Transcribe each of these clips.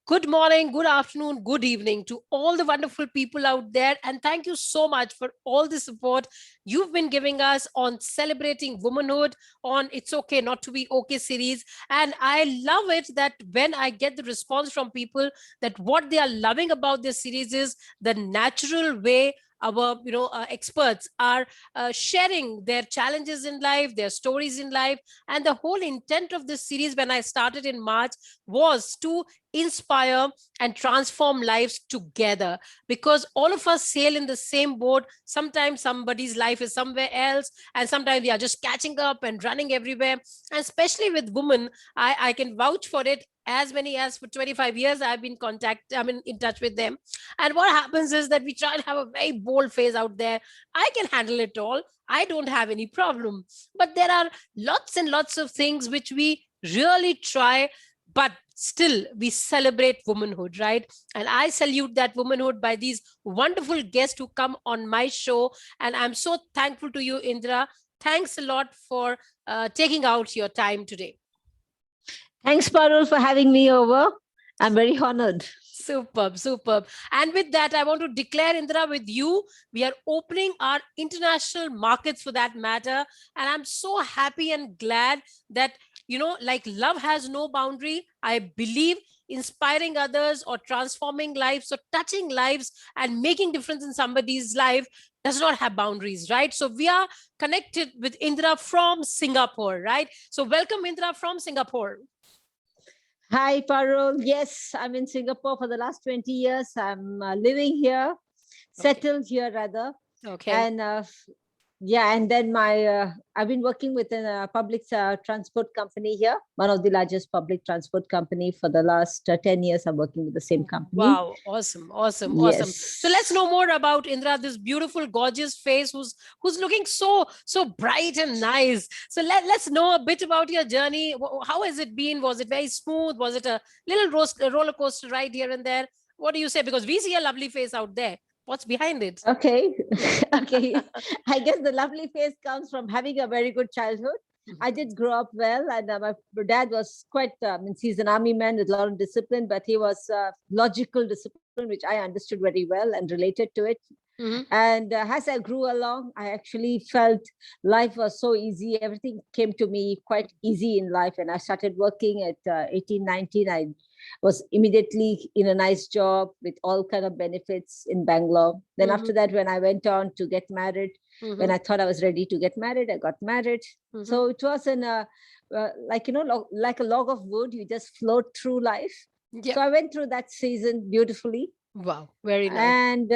Good morning, good afternoon, good evening to all the wonderful people out there. And thank you so much for all the support you've been giving us on celebrating womanhood on It's Okay Not to Be Okay series. And I love it that when I get the response from people that what they are loving about this series is the natural way our experts are sharing their challenges in life, their stories in life. And the whole intent of this series when I started in March was to inspire and transform lives together, because all of us sail in the same boat. Sometimes somebody's life is somewhere else, and sometimes we are just catching up and running everywhere. And especially with women, I can vouch for it. As many as for 25 years I've been in touch with them. And what happens is that we try and have a very bold face out there. I can handle it all, I don't have any problem. But there are lots and lots of things which we really try, but still we celebrate womanhood, right? And I salute that womanhood by these wonderful guests who come on my show. And I'm so thankful to you, Indra. Thanks a lot for taking out your time today. Thanks, Parul, for having me over. I'm very honored. Superb, superb. And with that, I want to declare, Indra, with you, we are opening our international markets for that matter. And I'm so happy and glad that, like love has no boundary. I believe inspiring others or transforming lives or touching lives and making difference in somebody's life does not have boundaries, right? So we are connected with Indra from Singapore, right? So welcome, Indra, from Singapore. Hi, Parul. Yes, I'm in Singapore for the last 20 years. I'm living here, settled here rather. Okay. And and then I've been working with a public transport company here, one of the largest public transport company for the last 10 years. I'm working with the same company. Wow, awesome, awesome, Yes. awesome. So let's know more about Indra, this beautiful, gorgeous face who's looking so bright and nice. So let's know a bit about your journey. How has it been? Was it very smooth? Was it a little roller coaster ride here and there? What do you say? Because we see a lovely face out there. What's behind it? Okay. Okay. I guess the lovely face comes from having a very good childhood. I did grow up well, and my dad was quite, he's an army man with a lot of discipline, but he was logical discipline, which I understood very well and related to it. Mm-hmm. And as I grew along, I actually felt life was so easy. Everything came to me quite easy in life. And I started working at 18, 19. I was immediately in a nice job with all kind of benefits in Bangalore. Then after that, when I went on to get married, when I thought I was ready to get married, I got married. So it was like a log of wood. You just float through life. Yep. So I went through that season beautifully. Wow, very nice. And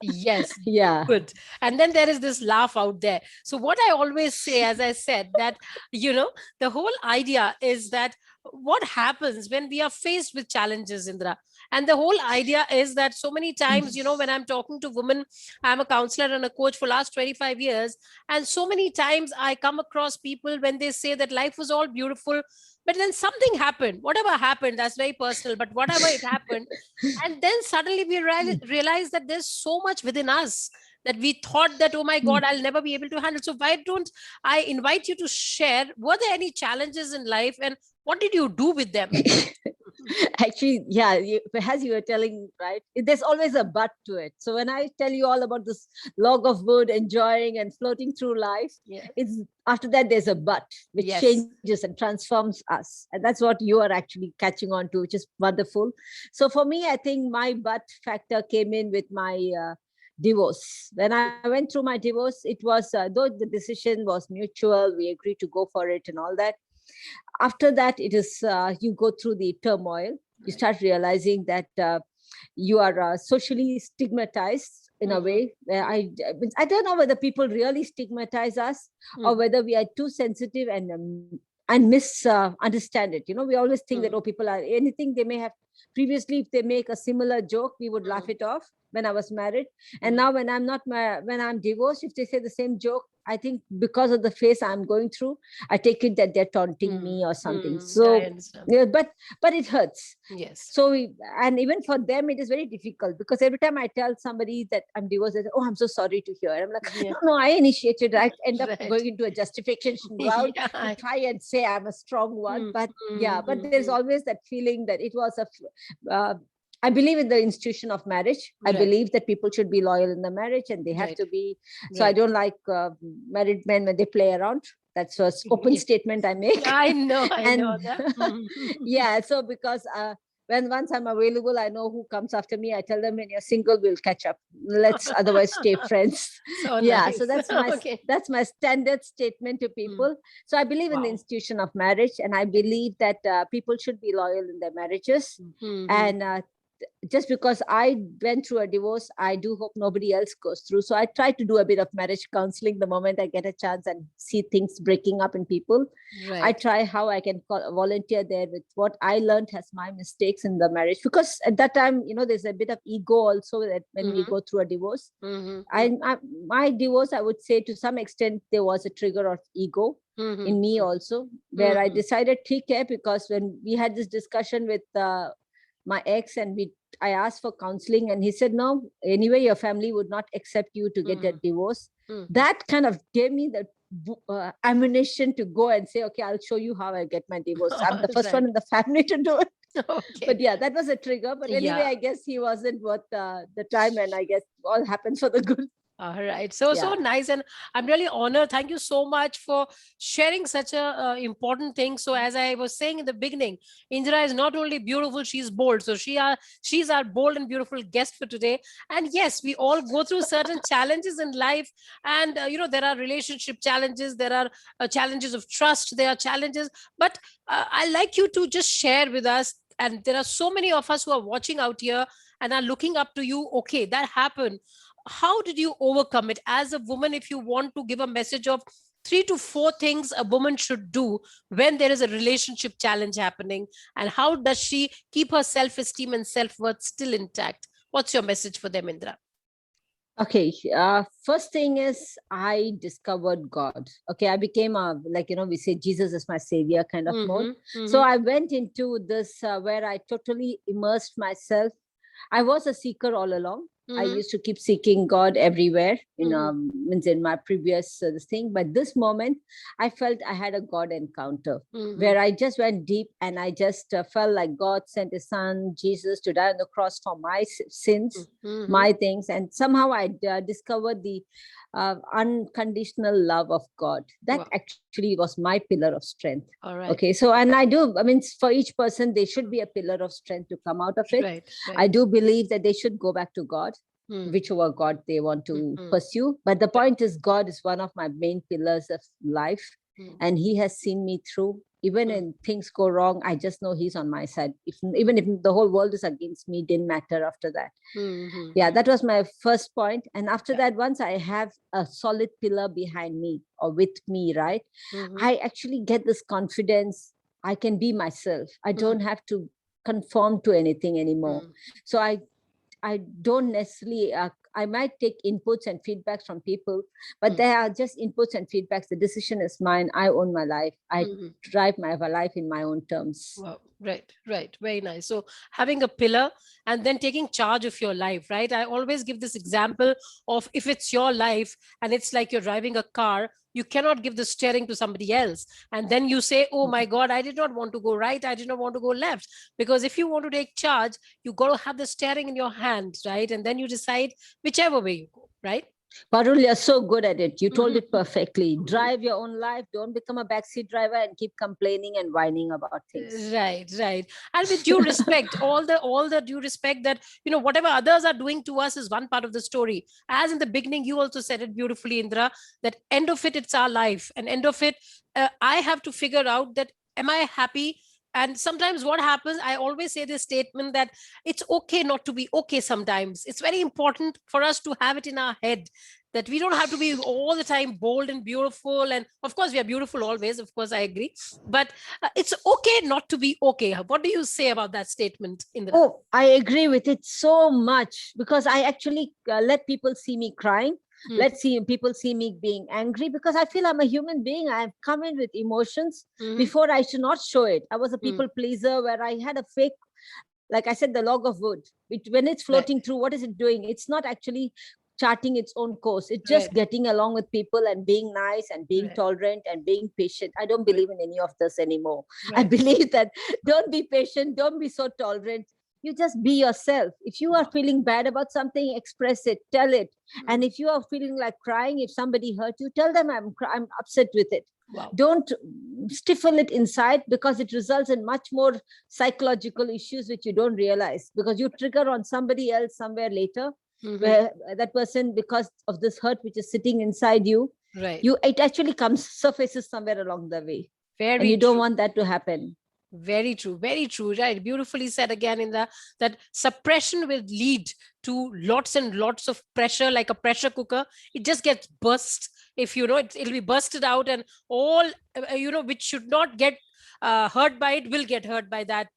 yes, yeah, good. And then there is this laugh out there. So what I always say, as I said, that the whole idea is that what happens when we are faced with challenges, Indra. And the whole idea is that so many times, when I'm talking to women, I'm a counselor and a coach for last 25 years. And so many times I come across people when they say that life was all beautiful, but then something happened. Whatever happened, that's very personal, but whatever it happened. And then suddenly we realize that there's so much within us that we thought that, oh my God, I'll never be able to handle. So why don't I invite you to share, were there any challenges in life and what did you do with them? Actually, yeah, as you were telling, right, there's always a but to it. So when I tell you all about this log of wood, enjoying and floating through life, it's after that there's a but, which changes and transforms us. And that's what you are actually catching on to, which is wonderful. So for me, I think my but factor came in with my divorce. When I went through my divorce, it was, though the decision was mutual, we agreed to go for it and all that. After that, it is you go through the turmoil. You start realizing that you are socially stigmatized in a way. Where I don't know whether people really stigmatize us or whether we are too sensitive and misunderstand it. We always think that people are anything they may have previously. If they make a similar joke, we would laugh it off when I was married. And now when I'm not when I'm divorced, if they say the same joke, I think because of the phase I'm going through, I take it that they're taunting me or something. I So, understand. yeah, but it hurts. Yes. So, and even for them, it is very difficult because every time I tell somebody that I'm divorced, they say, "Oh, I'm so sorry to hear." I'm like, Yeah. no, I initiated. I end up Right. going into a justification route to Yeah. try and say I'm a strong one. But yeah, but there's Mm. always that feeling that it was I believe in the institution of marriage. I Right. believe that people should be loyal in the marriage and they have Right. to be. So I Right. don't like married men when they play around. That's an open Yeah. statement I make. I know. I know And that. yeah, so because when once I'm available, I know who comes after me. I tell them when you're single, we'll catch up. Let's otherwise stay friends. So Yeah, so nice. that's my Okay. that's my standard statement to people. So I believe in the Wow. institution of marriage, and I believe that people should be loyal in their marriages. Mm-hmm. And just because I went through a divorce, I do hope nobody else goes through. So I try to do a bit of marriage counseling the moment I get a chance and see things breaking up in people. I Right. try how I can volunteer there with what I learned as my mistakes in the marriage. Because at that time, there's a bit of ego also that when we Mm-hmm. go through a divorce. Mm-hmm. My divorce, I would say to some extent, there was a trigger of ego in me Mm-hmm. also, where I Mm-hmm. decided, okay, because when we had this discussion with my ex and I asked for counseling and he said, no, anyway, your family would not accept you to get a divorce. Mm-hmm. That kind of gave me the ammunition to go and say, okay, I'll show you how I get my divorce. I'm the first Right. one in the family to do it. Okay. But yeah, that was a trigger. But anyway, Yeah. I guess he wasn't worth the time, and I guess all happens for the good. All right. So Yeah. nice. And I'm really honored. Thank you so much for sharing such a important thing. So as I was saying in the beginning, Indira is not only beautiful, she's bold. So she's our bold and beautiful guest for today. And yes, we all go through certain challenges in life. And, there are relationship challenges. There are challenges of trust. There are challenges. But I'd like you to just share with us. And there are so many of us who are watching out here and are looking up to you. Okay, that happened. How did you overcome it as a woman? If you want to give a message of 3 to 4 things a woman should do when there is a relationship challenge happening, and how does she keep her self-esteem and self-worth still intact? What's your message for them, Indra? Okay. First thing is I discovered God. Okay. I became we say Jesus is my savior kind of mode. Mm-hmm, So mm-hmm, I went into this where I totally immersed myself. I was a seeker all along. I mm-hmm, used to keep seeking God everywhere, mm-hmm, means in my previous this thing. But this moment, I felt I had a God encounter mm-hmm, where I just went deep and I just felt like God sent His Son Jesus to die on the cross for my sins, mm-hmm. my things, and somehow I discovered the unconditional love of God. That Wow. actually was my pillar of strength. All right. Okay, so and I do. I mean, for each person, there should be a pillar of strength to come out of it. Right. I Right. do believe that they should go back to God, Mm, whichever God they want to mm, pursue. But the right. point is, God is one of my main pillars of life, Mm, and He has seen me through. Even mm, when things go wrong, I just know He's on my side. Even if the whole world is against me, didn't matter after that. Yeah, mm-hmm. that was my first point. And after Yeah. that, once I have a solid pillar behind me or with me, right, Mm-hmm. I actually get this confidence. I can be myself. I Mm, don't have to conform to anything anymore. mm, So I don't necessarily, I might take inputs and feedbacks from people, but mm, they are just inputs and feedbacks. The decision is mine. I own my life. I mm-hmm. drive my life in my own terms. Wow. Right, right. Very nice. So having a pillar and then taking charge of your life, right? I always give this example of if it's your life and it's like you're driving a car, you cannot give the steering to somebody else. And then you say, oh my God, I did not want to go right. I did not want to go left. Because if you want to take charge, you got to have the steering in your hand, right? And then you decide whichever way you go, right? Parul, you're so good at it. You told it perfectly. Drive your own life. Don't become a backseat driver and keep complaining and whining about things. Right, right. And with due respect, all the due respect that, whatever others are doing to us is one part of the story. As in the beginning, you also said it beautifully, Indra, that end of it, it's our life. And end of it, I have to figure out that am I happy? And sometimes what happens, I always say this statement that it's okay not to be okay sometimes. It's very important for us to have it in our head that we don't have to be all the time bold and beautiful. And of course, we are beautiful always. Of course, I agree. But it's okay not to be okay. What do you say about that statement, Indra? Oh, I agree with it so much because I actually let people see me crying. Let's see, people see me being angry because I feel I'm a human being. I've come in with emotions before I should not show it. I was a people pleaser where I had a fake, like I said, the log of wood. When it's floating through, what is it doing? It's not actually charting its own course. It's just getting along with people and being nice and being tolerant and being patient. I don't believe in any of this anymore. I believe that don't be patient, don't be so tolerant. You just be yourself. If you are feeling bad about something, express it, tell it. And if you are feeling like crying, if somebody hurt you, tell them I'm upset with it. Don't stifle it inside, because it results in much more psychological issues which you don't realize, because you trigger on somebody else somewhere later, where that person, because of this hurt which is sitting inside you, it actually surfaces somewhere along the way. And you don't want that to happen. Very true, very true. Right, beautifully said again. In that suppression will lead to lots and lots of pressure, like a pressure cooker. It just gets burst. If it'll be bursted out, and all which should not get hurt by it will get hurt by that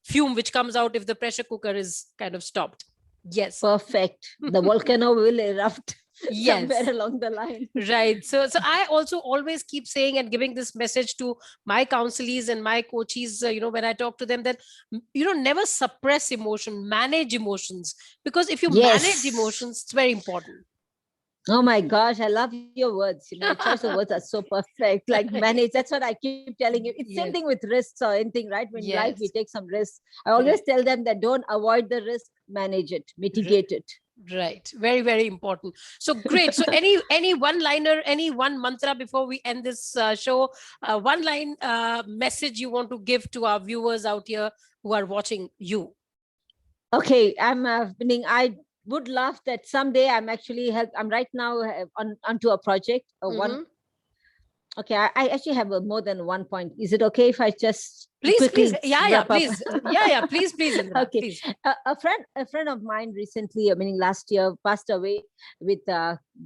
fume which comes out if the pressure cooker is kind of stopped. Yes, perfect. The volcano will erupt. Somewhere along the line. Right. So I also always keep saying and giving this message to my counselees and my coaches, when I talk to them, that, never suppress emotion, manage emotions. Because if you manage emotions, it's very important. Oh my gosh, I love your words. Your choice of words are so perfect. Like manage, that's what I keep telling you. It's same thing with risks or anything, right? When in life we take some risks, I always tell them that don't avoid the risk, manage it, mitigate it. Right. Very, very important. So great. So any one-liner, any one mantra before we end this show, one line message you want to give to our viewers out here who are watching you? Okay, I would love that someday I'm right now onto a project. Okay, I actually have more than one point. Is it okay if I just please? Please, please. Indira, okay, please. A friend of mine recently, last year, passed away with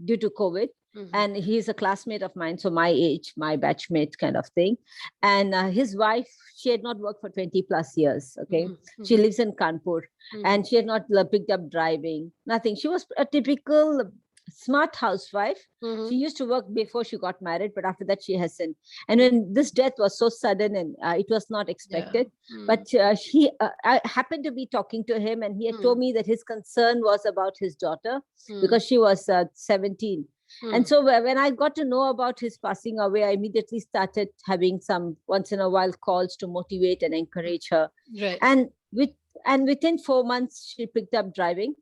due to COVID, and he's a classmate of mine, so my age, my batchmate kind of thing. And his wife, she had not worked for 20 plus years. Okay, she lives in Kanpur, and she had not picked up driving, nothing. She was a typical smart housewife. She used to work before she got married, but after that she hasn't. And when this death was so sudden and it was not expected, but I happened to be talking to him, and he had told me that his concern was about his daughter because she was 17. And so when I got to know about his passing away, I immediately started having some once in a while calls to motivate and encourage her. Right. And within 4 months, she picked up driving.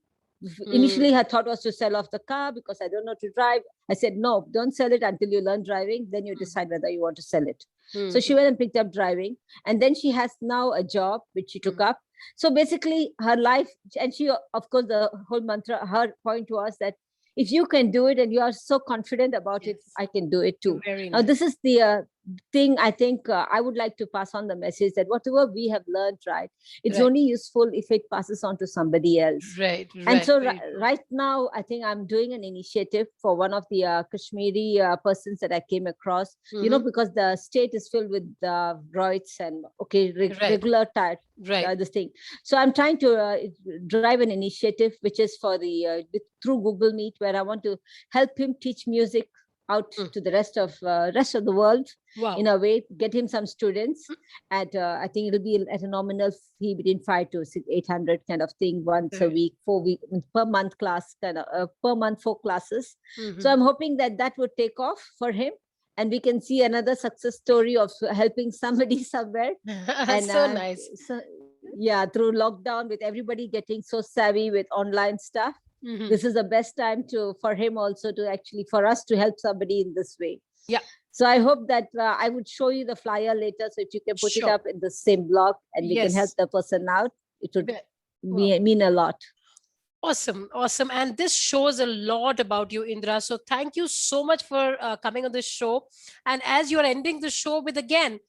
Initially, her thought was to sell off the car because I don't know to drive. I said, no, don't sell it until you learn driving. Then you decide whether you want to sell it. So she went and picked up driving. And then she has now a job, which she took up. So basically her life, and she, of course, the whole mantra, her point was that if you can do it and you are so confident about it, I can do it too. Now, this is the thing I think I would like to pass on the message that whatever we have learned, right, it's only useful if it passes on to somebody else. Right. And so right now, I think I'm doing an initiative for one of the Kashmiri persons that I came across, because the state is filled with roids and regular type. This thing. So I'm trying to drive an initiative which is for through Google Meet, where I want to help him teach music out to the rest of the world. In a way, get him some students at I think it'll be at a nominal fee between 500 to 800 kind of thing, once a week, 4 week per month class, kind of per month 4 classes. So I'm hoping that would take off for him, and we can see another success story of helping somebody somewhere. And so nice. Through lockdown, with everybody getting so savvy with online stuff, this is the best time for him also to actually, for us to help somebody in this way. So I hope that I would show you the flyer later, so if you can put it up in the same blog and we can help the person out, it would mean a lot. Awesome. And this shows a lot about you, Indira. So thank you so much for coming on this show. And as you're ending the show with, again,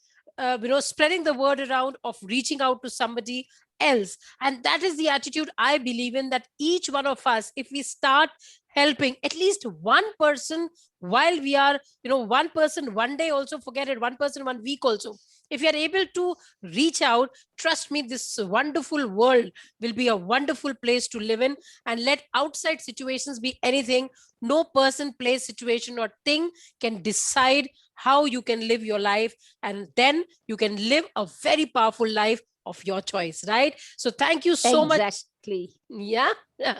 spreading the word around of reaching out to somebody else. And that is the attitude I believe in, that each one of us, if we start helping at least one person while we are, one person one day also, forget it, one person 1 week also. if you're able to reach out, trust me, this wonderful world will be a wonderful place to live in. And let outside situations be anything, no person, place, situation, or thing can decide how you can live your life. And then you can live a very powerful life of your choice, right? So thank you so much. Exactly. Yeah.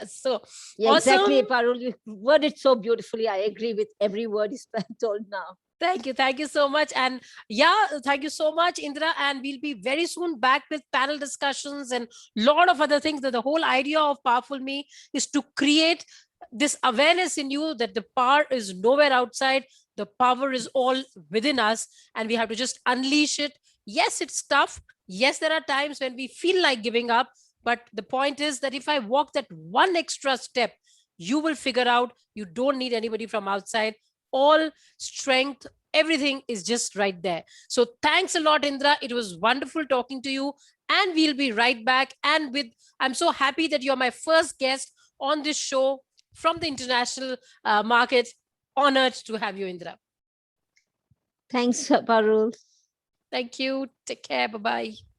So Yeah, awesome. exactly, Parul. You worded so beautifully. I agree with every word you told now. Thank you. Thank you so much. And yeah, thank you so much, Indra. And we'll be very soon back with panel discussions and a lot of other things. That the whole idea of Powerful Me is to create this awareness in you that the power is nowhere outside. The power is all within us, and we have to just unleash it. Yes, it's tough. Yes, there are times when we feel like giving up. But the point is that if I walk that one extra step, you will figure out you don't need anybody from outside. All strength, everything is just right there. So thanks a lot, Indra. It was wonderful talking to you. And we'll be right back. And with, I'm so happy that you're my first guest on this show from the international market. Honored to have you, Indra. Thanks, Parul. Thank you. Take care. Bye bye.